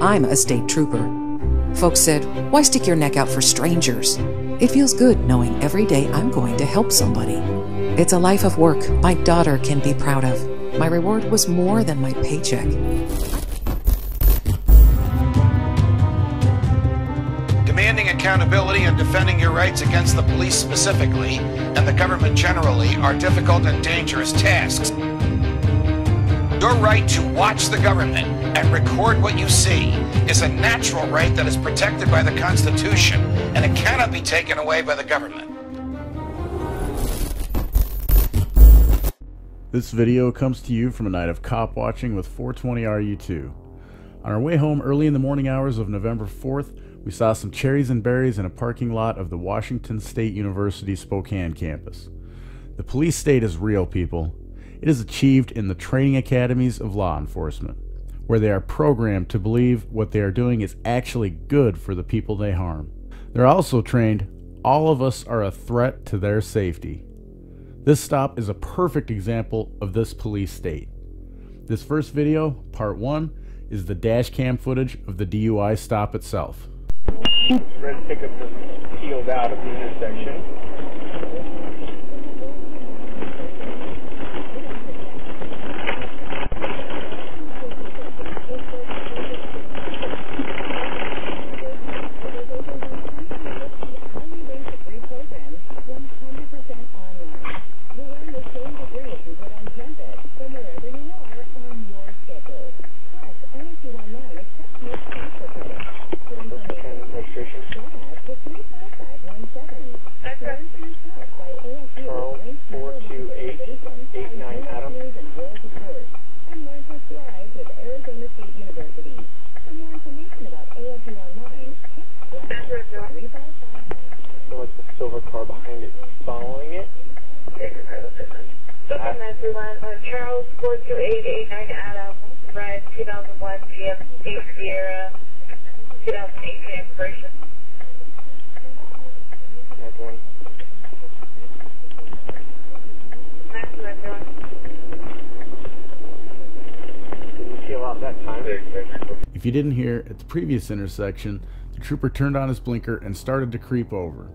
I'm a state trooper. Folks said, why stick your neck out for strangers? It feels good knowing every day I'm going to help somebody. It's a life of work my daughter can be proud of. My reward was more than my paycheck. Demanding accountability and defending your rights against the police specifically, and the government generally, are difficult and dangerous tasks. Your right to watch the government and record what you see is a natural right that is protected by the Constitution, and it cannot be taken away by the government. This video comes to you from a night of cop watching with 420 RU2. On our way home early in the morning hours of November 4th, we saw some cherries and berries in a parking lot of the Washington State University Spokane campus. The police state is real, people. It is achieved in the training academies of law enforcement, where they are programmed to believe what they are doing is actually good for the people they harm. They're also trained all of us are a threat to their safety. This stop is a perfect example of this police state. This first video, part 1, is the dash cam footage of the DUI stop itself. Red pickup just peeled out of the intersection. Charles 42889 Adam, ride 2001 GM 8 Sierra, 2018 expiration. Next one. Didn't peel out that time. If you didn't hear, at the previous intersection, the trooper turned on his blinker and started to creep over.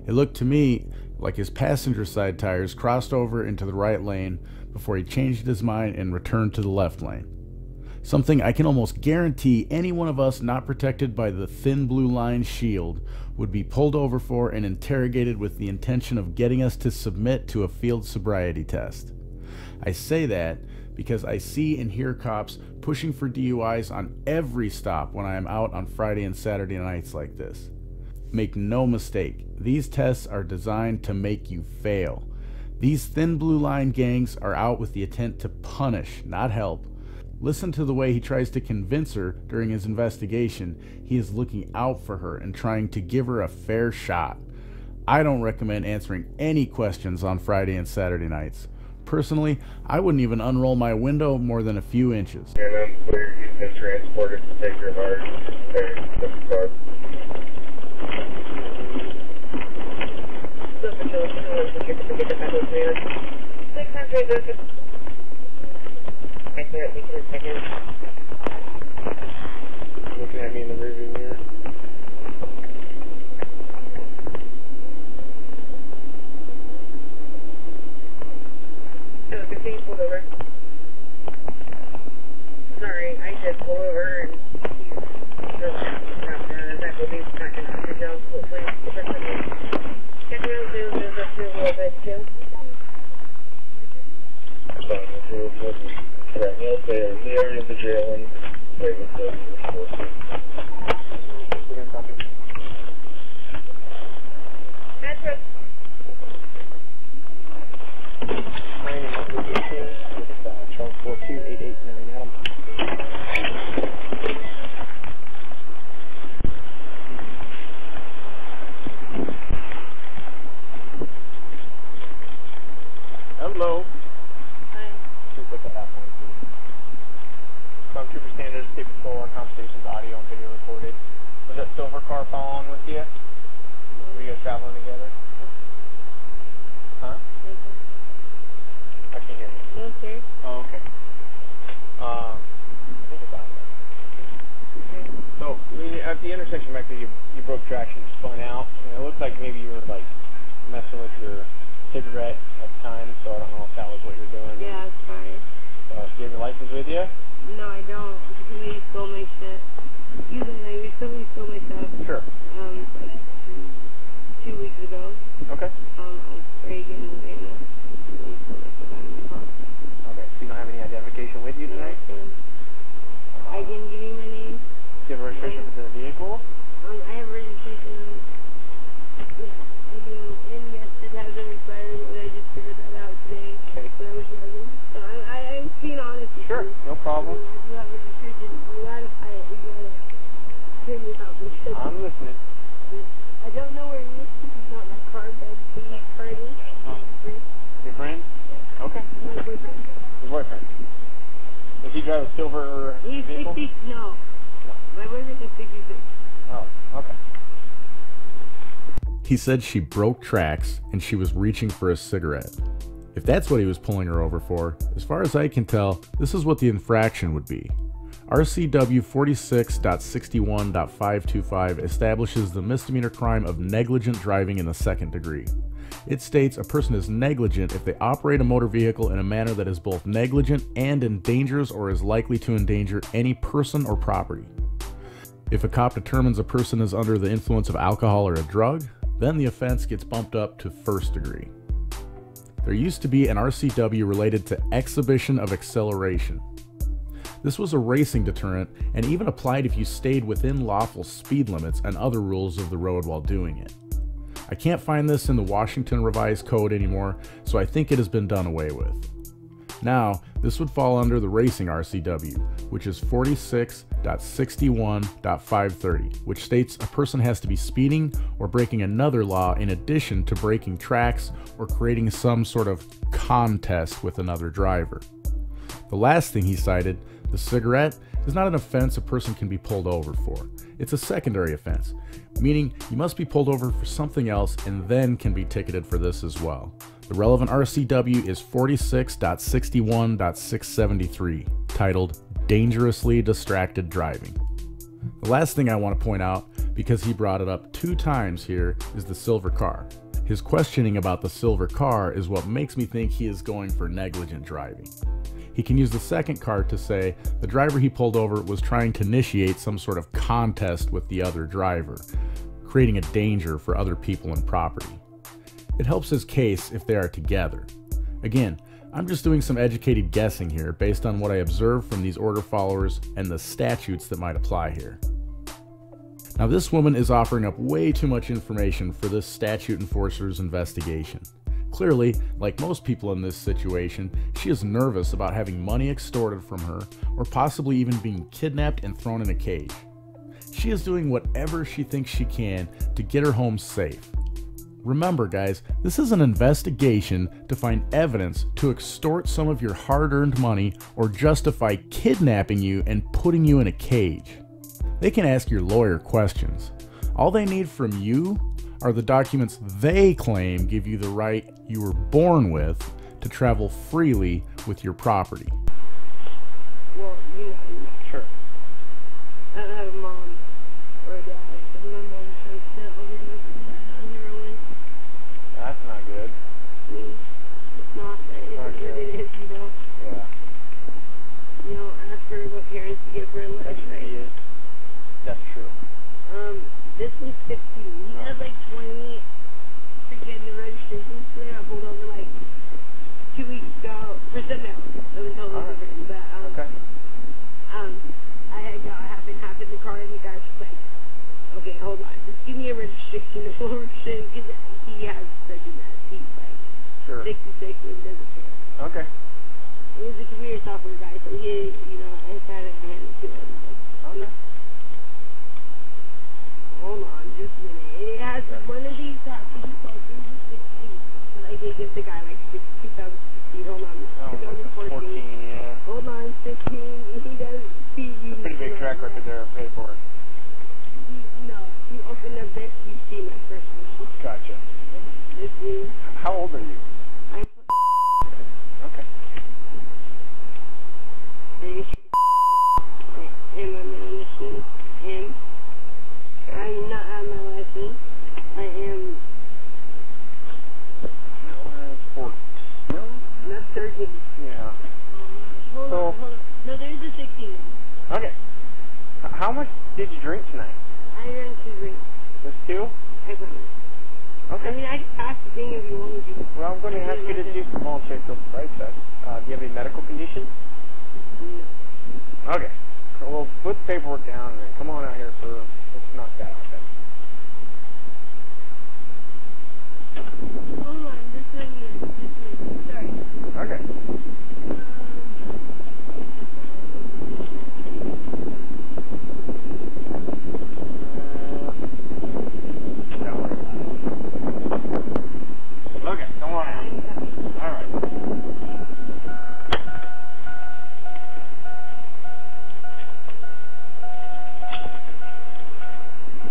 It looked to me like his passenger side tires crossed over into the right lane before he changed his mind and returned to the left lane. Something I can almost guarantee any one of us not protected by the thin blue line shield would be pulled over for and interrogated with the intention of getting us to submit to a field sobriety test. I say that because I see and hear cops pushing for DUIs on every stop when I am out on Friday and Saturday nights like this. Make no mistake, these tests are designed to make you fail. These thin blue line gangs are out with the intent to punish, not help. Listen to the way he tries to convince her during his investigation he is looking out for her and trying to give her a fair shot. I don't recommend answering any questions on Friday and Saturday nights. Personally, I wouldn't even unroll my window more than a few inches. And I'm clear you've been transported to take your heart. Looking at me in the rearview mirror. Sorry, I did pull over and he's not going to undergo. Hopefully, if it's can you do this up to a little bit too? Right, we'll say in the area of the jail and wait with the forces. Metro. My name is Charles 42889 Adam. Hello. Hi. Just look at that one, please. Trooper standards, keep control on conversations, audio and video recorded. So, at the intersection back there, you broke traction, spun out, and it looked like maybe you were, like, messing with your cigarette at the time, so I don't know if that was what you're doing. Yeah, it's fine. Do you have your license with you? No, I don't. Because you stole my shit. Somebody stole my stuff. Sure. Like 2 weeks ago. Okay. On Reagan and Vanna. Somebody stole my stuff out of my car. Okay, so you don't have any identification with you tonight? I didn't give you my name. Do you have a registration for the vehicle? I have registration. Yeah, I do. And yes, it hasn't expired, but I just figured that out today. Okay. When I was driving. So I'm being honest with Sure, you. no problem. I do have registration. You gotta fight it. You gotta hear me out. I'm listening. I don't know where it is. This is not my car, but who my car is. Your friend? Okay. My boyfriend. Your boyfriend. Does he drive a silver He's vehicle? 60. No. My boyfriend is 66. Oh, okay. He said she broke tracks and she was reaching for a cigarette. If that's what he was pulling her over for, as far as I can tell, this is what the infraction would be. RCW 46.61.525 establishes the misdemeanor crime of negligent driving in the second degree. It states a person is negligent if they operate a motor vehicle in a manner that is both negligent and endangers or is likely to endanger any person or property. If a cop determines a person is under the influence of alcohol or a drug, then the offense gets bumped up to first degree. There used to be an RCW related to exhibition of acceleration. This was a racing deterrent and even applied if you stayed within lawful speed limits and other rules of the road while doing it. I can't find this in the Washington Revised Code anymore, so I think it has been done away with. Now, this would fall under the racing RCW, which is 46.61.530, which states a person has to be speeding or breaking another law in addition to breaking tracks or creating some sort of contest with another driver. The last thing he cited, the cigarette, is not an offense a person can be pulled over for. It's a secondary offense, meaning you must be pulled over for something else and then can be ticketed for this as well. The relevant RCW is 46.61.673, titled Dangerously Distracted Driving. The last thing I want to point out, because he brought it up 2 times here, is the silver car. His questioning about the silver car is what makes me think he is going for negligent driving. He can use the second car to say the driver he pulled over was trying to initiate some sort of contest with the other driver, creating a danger for other people and property. It helps his case if they are together. Again, I'm just doing some educated guessing here based on what I observed from these order followers and the statutes that might apply here. Now, this woman is offering up way too much information for this statute enforcer's investigation. Clearly, like most people in this situation, she is nervous about having money extorted from her or possibly even being kidnapped and thrown in a cage. She is doing whatever she thinks she can to get her home safe. Remember, guys, this is an investigation to find evidence to extort some of your hard-earned money or justify kidnapping you and putting you in a cage. They can ask your lawyer questions. All they need from you are the documents they claim give you the right you were born with to travel freely with your property. Well, you know, Sure. I don't have a mom or a dad. So my mom tries to overdose on heroin. That's not good. I mean, it's not, but it is what it is, you know. Yeah. You don't ask for what parents to give for a life, right? Yeah. That's true. This one's 15. He has like 20. Forget the registration today. I pulled over like 2 weeks ago for something else. It was totally different, but Okay. I had got half and half in the car, and the guy's just like, okay, hold on, just give me a registration, a full registration, because he has such a mess. He's like Sure. 66 and doesn't care. Okay. He was a computer software guy, so he, you know, I had a hand to him. Okay. Hold on, just a minute. It has one of these that he said 16. But I did give the guy like 2016. Hold on, 2014. 14, yeah. Hold on, 15. He does see you. It's a pretty big track record there of paperwork. No, you open up this, you see my first mission. Gotcha. This is. How old are you? I'm. Okay. And my middle initial is M. how much did you drink tonight? I drank 2 drinks. Just 2? I promise. Okay. I mean, I can pass the thing if you want me to. Well, I'm going to ask you to do some voluntary sobriety test. Do you have any medical conditions? No. Okay. Well, put the paperwork down and then come on out here for, let's knock that out then. Hold on, this one, sorry. Okay. Okay, come on out. All right.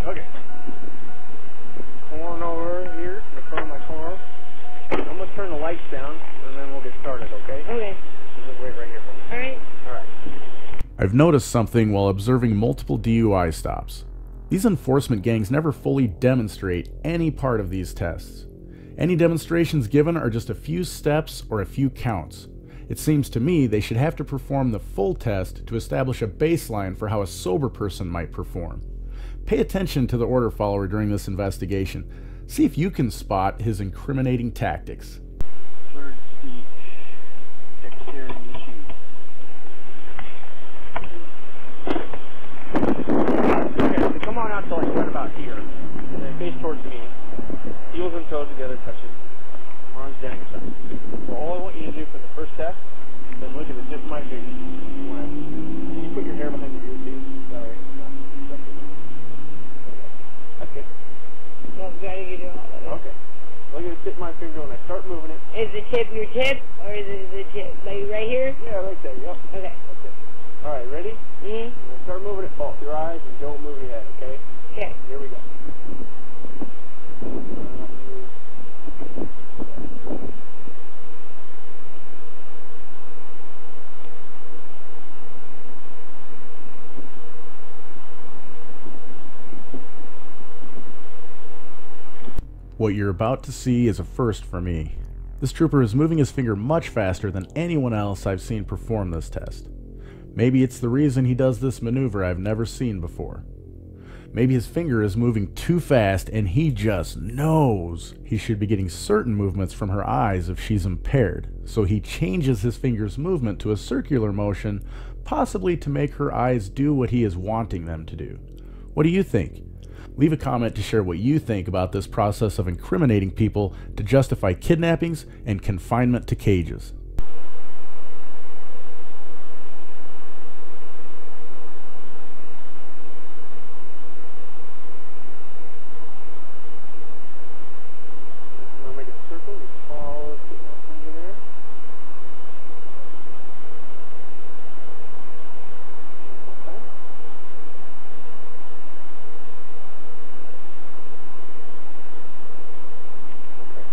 Okay. Come on over here to the front of my car. I'm going to turn the lights down, and then we'll get started, okay? Okay. So just wait right here for me. Alright. All right. I've noticed something while observing multiple DUI stops. These enforcement gangs never fully demonstrate any part of these tests. Any demonstrations given are just a few steps or a few counts. It seems to me they should have to perform the full test to establish a baseline for how a sober person might perform. Pay attention to the order follower during this investigation. See if you can spot his incriminating tactics. Third speech. Dexterity issues. Okay, so come on out to like right about here. And then face towards me. Heels and toes together touching. Arms down your side. So all I want you to do for the first test is look at the tip of my finger. Can you put your hair behind your ear too? That way it's not obstructed. Okay. That's good. Well, we gotta get it all of it. Okay. Look at the tip of my finger when I start moving it. Is the tip your tip, or is it the tip, like right here? Yeah, right there. Yep. Okay. That's it. All right, ready? Mm-hmm. When I start moving it, fall with your eyes and don't move your head, okay? Okay. Here we go. What you're about to see is a first for me. This trooper is moving his finger much faster than anyone else I've seen perform this test. Maybe it's the reason he does this maneuver I've never seen before. Maybe his finger is moving too fast and he just knows he should be getting certain movements from her eyes if she's impaired, so he changes his finger's movement to a circular motion, possibly to make her eyes do what he is wanting them to do. What do you think? Leave a comment to share what you think about this process of incriminating people to justify kidnappings and confinement to cages. Now make a circle, just follow it over there. Okay.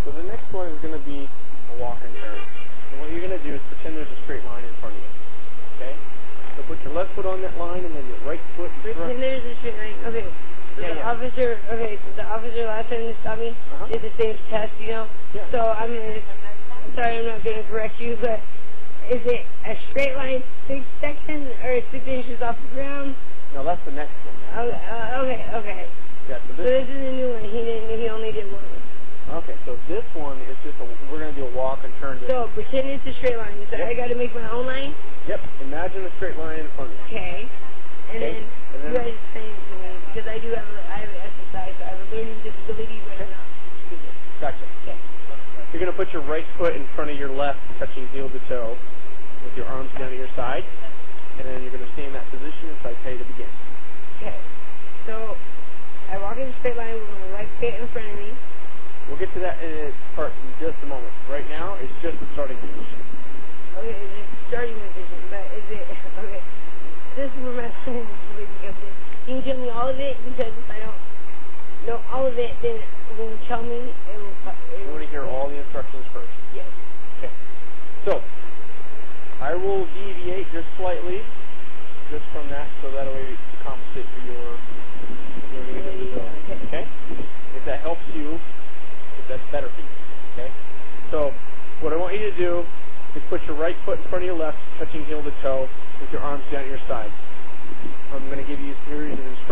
So the next one is going to be a walk and turn. And what you're going to do is pretend there's a straight line in front of you. Okay? So put your left foot on that line and then your right foot in front. Pretend there's a straight line. Okay. So Yeah, the yeah. officer, okay, so the officer last time he stopped me did the same test, you know? Yeah. So I'm sorry, I'm not going to correct you, but is it a straight line 6 seconds or 6 inches off the ground? No, that's the next one. Okay. Yeah, So this is a new one. He only did one. Okay, so this one is just we're going to do a walk and turn. So pretend it's a straight line. So I got to make my own line? Yep, imagine a straight line in front of you. Okay. And Okay. then you guys explain it to me, because I have an exercise, so I have a learning disability, but I'm not stupid. Gotcha. Okay. You're going to put your right foot in front of your left, touching heel to toe, with your arms down to your side, and then you're going to stay in that position until I tell you to begin. Okay. So I walk in a straight line with my right foot in front of me. We'll get to that part in just a moment. Right now, it's just the starting position. Okay, it's a starting position, but is it, okay, this is where my learning disability comes in. Can you tell me all of it? Because if I don't know all of it, then when you tell me, it will... You want to hear all the instructions first. Yes. Okay. So, I will deviate just slightly, just from that, so that way to compensate for your learning disability. Okay? If that helps you, if that's better for you. Okay? So, what I want you to do is put your right foot in front of your left, touching heel to toe, with your arms down at your side. I'm going to give you, here's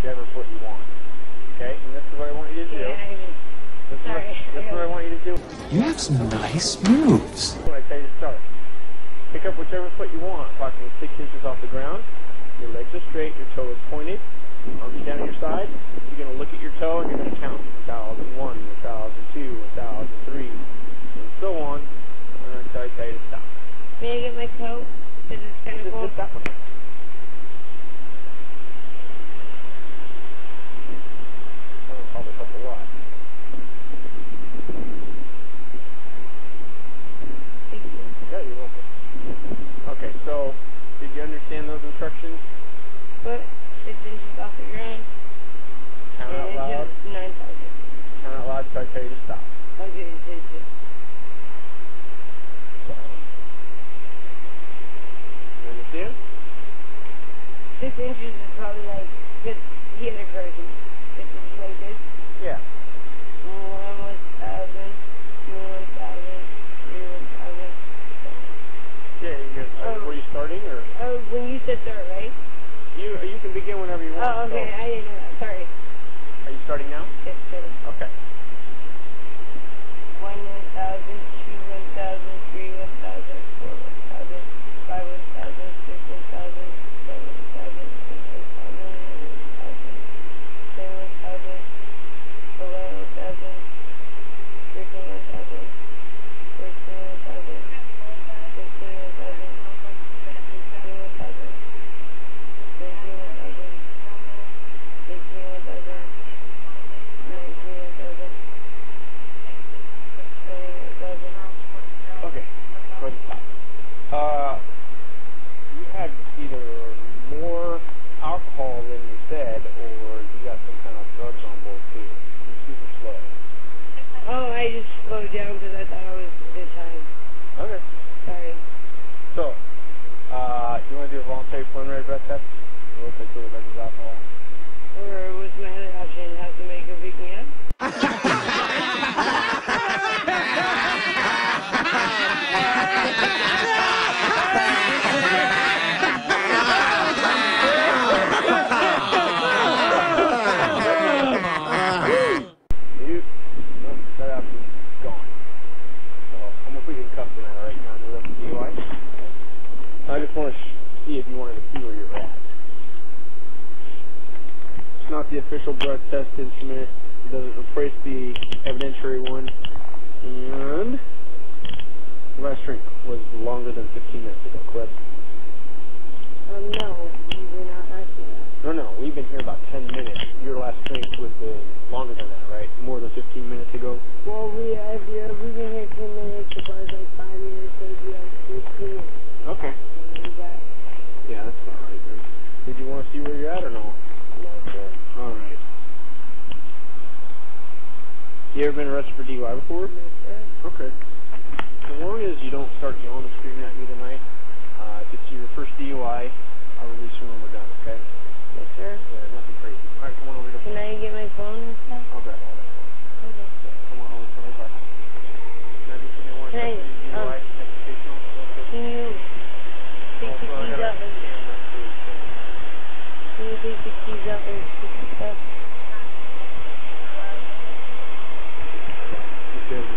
whichever foot you want. Okay? And this is what I want you to do. This is what I want you to do. You have some nice moves. When I tell you to start, pick up whichever foot you want, approximately 6 inches off the ground. Your legs are straight, your toe is pointed, arms down at your side. You're going to look at your toe and you're going to count 1,001, 1,002, 1,003, and so on. Until I tell you to stop. May I get my coat? Because it's kind of cold. Stop. Probably help a lot. Thank you. Yeah, you're welcome. Okay, so did you understand those instructions? Foot 6 inches off the ground. Count out loud. 9,000. Count out loud till I tell you to stop. Okay, it's. You understand? 6 inches is probably like, because he had a curtain. 6 inches like this. Yeah. 1,000, 2,000, 3,000, 1,000. Yeah, were you starting or? Oh, when you said start, right? You can begin whenever you want. Oh, okay, So. I didn't know that. Sorry. Are you starting now? Yes, sir. Okay. 1,000, 2, 1,000, 3, 1,000, 4, 1,000, 5, 1,000, 6, 1,000, 7, 1,000, 8, 1,000, 9, 1,000, 10, 1,000, 11, 1,000, 13, 1,000, 14, 1,000, 15, 1,000, 16, 1,000, 17, 1,000, 18, 1,000, 19, 1,000. Okay. Go ahead and stop. You had either more alcohol than you said, or you got some kind of drugs on board too. You're super slow. Oh, I just slowed down because I thought I was this time. Okay. Sorry. So, you want to do a voluntary preliminary breath test? Look at the measures of alcohol. Or what's my other option? Have somebody go pick me up? That option's gone. So, I'm going to put you in cuffs tonight, alright? You're on the road for DUI. I just want to see if you wanted to see where you're at. It's not the official blood test instrument. It doesn't replace the evidentiary one. And the last drink was longer than 15 minutes ago, correct? No, you did not ask me that. No, we've been here about 10 minutes. Your last drink would have been longer than that, right? More than 15 minutes ago? Well, we've been here 10 minutes, the bar's like 5 minutes, so we have 15 minutes. Okay. Yeah, that's all right, then. Did you want to see where you're at or no? No, sir. All right. You ever been arrested for DUI before? No, sir. Okay. As long as you don't start yelling and screaming at me tonight, if it's your first DUI, I'll release you when we're done, okay? Yes, sir. Yeah, nothing crazy. All right, come on over to the Can I get my phone and stuff? I'll grab all that. Okay. Yeah, come on over to my car. Can I do something more Can I, DUI? Educational? Can you take the keys out and... Can you take the keys out and pick the stuff? Because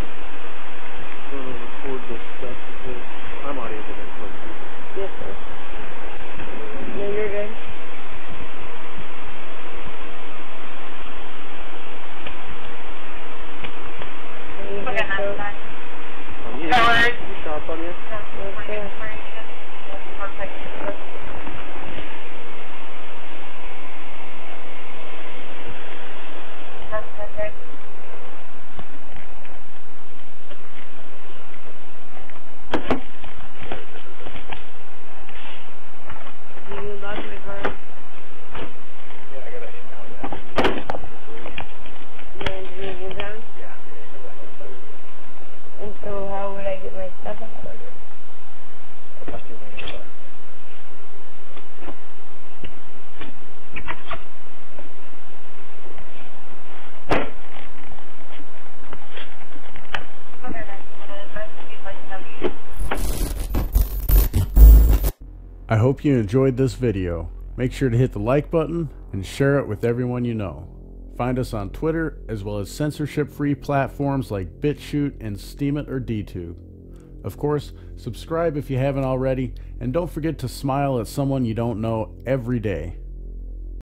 we're going to record this stuff because I'm audio going to record it. Yes, sir. No, you're good. You sharp on you? Yes, sir. You lock my car. Yeah, I got to hit down that. You're in Division Town? Yeah. And so how would I get my stuff out? I'll trust you when I get there. I hope you enjoyed this video. Make sure to hit the like button and share it with everyone you know. Find us on Twitter, as well as censorship-free platforms like BitChute and Steemit or DTube. Of course, subscribe if you haven't already, and don't forget to smile at someone you don't know every day.